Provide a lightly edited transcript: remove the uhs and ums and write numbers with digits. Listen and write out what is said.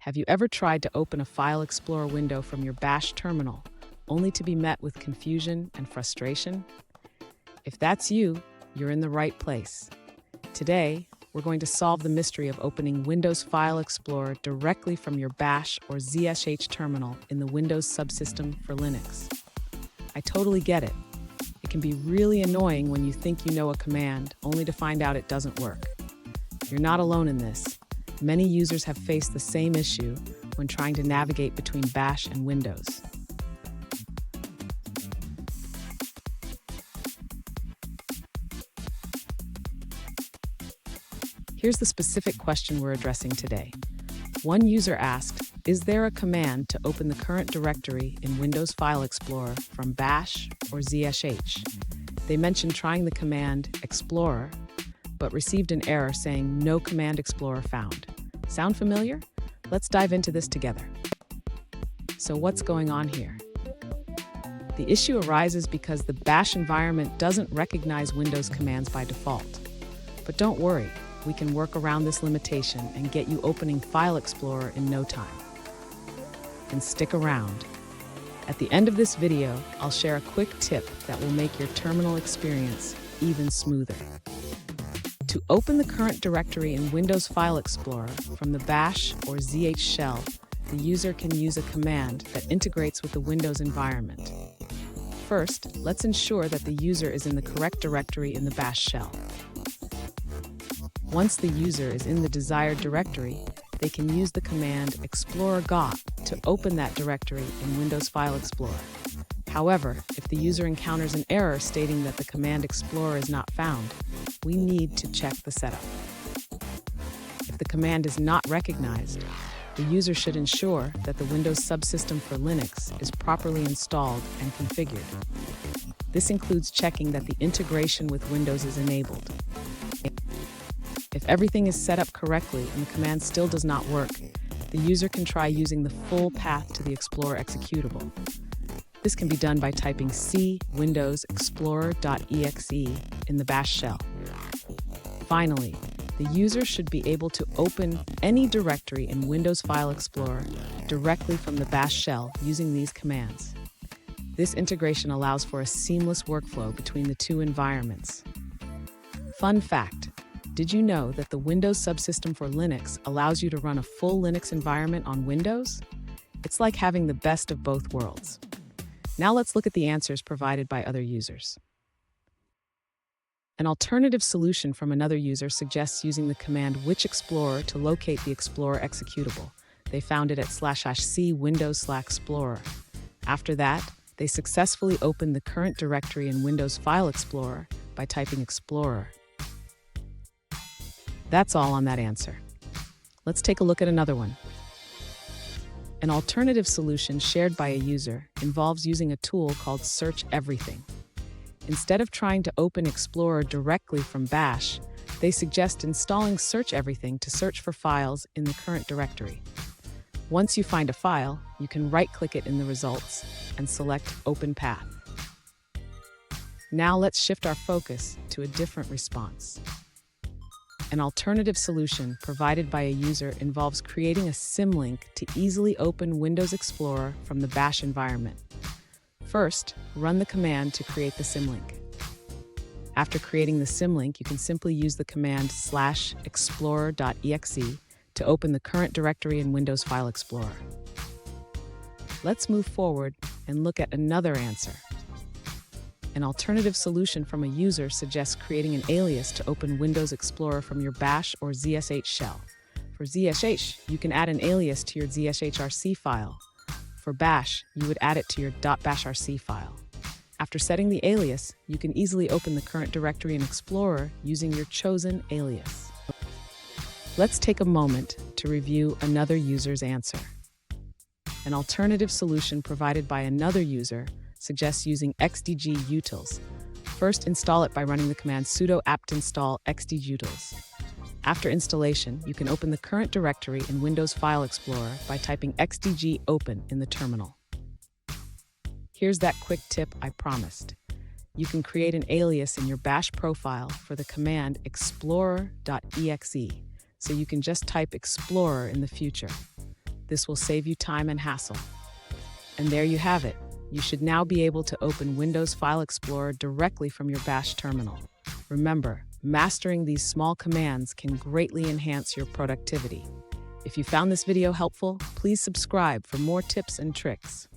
Have you ever tried to open a File Explorer window from your Bash terminal, only to be met with confusion and frustration? If that's you, you're in the right place. Today, we're going to solve the mystery of opening Windows File Explorer directly from your Bash or ZSH terminal in the Windows Subsystem for Linux. I totally get it. It can be really annoying when you think you know a command, only to find out it doesn't work. You're not alone in this. Many users have faced the same issue when trying to navigate between Bash and Windows. Here's the specific question we're addressing today. One user asked, is there a command to open the current directory in Windows File Explorer from Bash or ZSH? They mentioned trying the command Explorer, but received an error saying no command Explorer found. Sound familiar? Let's dive into this together. So what's going on here? The issue arises because the Bash environment doesn't recognize Windows commands by default. But don't worry, we can work around this limitation and get you opening File Explorer in no time. And stick around. At the end of this video, I'll share a quick tip that will make your terminal experience even smoother. To open the current directory in Windows File Explorer from the Bash or ZH shell, the user can use a command that integrates with the Windows environment. First, let's ensure that the user is in the correct directory in the Bash shell. Once the user is in the desired directory, they can use the command explorer-got to open that directory in Windows File Explorer. However, if the user encounters an error stating that the command explorer is not found, we need to check the setup. If the command is not recognized, the user should ensure that the Windows Subsystem for Linux is properly installed and configured. This includes checking that the integration with Windows is enabled. If everything is set up correctly and the command still does not work, the user can try using the full path to the Explorer executable. This can be done by typing C Windows Explorer.exe in the Bash shell. Finally, the user should be able to open any directory in Windows File Explorer directly from the Bash shell using these commands. This integration allows for a seamless workflow between the two environments. Fun fact, did you know that the Windows Subsystem for Linux allows you to run a full Linux environment on Windows? It's like having the best of both worlds. Now let's look at the answers provided by other users. An alternative solution from another user suggests using the command which explorer to locate the Explorer executable. They found it at /c Windows/Explorer. After that, they successfully opened the current directory in Windows File Explorer by typing Explorer. That's all on that answer. Let's take a look at another one. An alternative solution shared by a user involves using a tool called Search Everything. Instead of trying to open Explorer directly from Bash, they suggest installing Search Everything to search for files in the current directory. Once you find a file, you can right-click it in the results and select Open Path. Now let's shift our focus to a different response. An alternative solution provided by a user involves creating a symlink to easily open Windows Explorer from the Bash environment. First, run the command to create the symlink. After creating the symlink, you can simply use the command /explorer.exe to open the current directory in Windows File Explorer. Let's move forward and look at another answer. An alternative solution from a user suggests creating an alias to open Windows Explorer from your Bash or ZSH shell. For ZSH, you can add an alias to your ZSHRC file. For Bash, you would add it to your .bashrc file. After setting the alias, you can easily open the current directory in Explorer using your chosen alias. Let's take a moment to review another user's answer. An alternative solution provided by another user suggests using xdg-utils. First, install it by running the command sudo apt install xdg-utils. After installation, you can open the current directory in Windows File Explorer by typing xdg open in the terminal. Here's that quick tip I promised. You can create an alias in your Bash profile for the command explorer.exe, so you can just type Explorer in the future. This will save you time and hassle. And there you have it. You should now be able to open Windows File Explorer directly from your Bash terminal. Remember, mastering these small commands can greatly enhance your productivity. If you found this video helpful, please subscribe for more tips and tricks.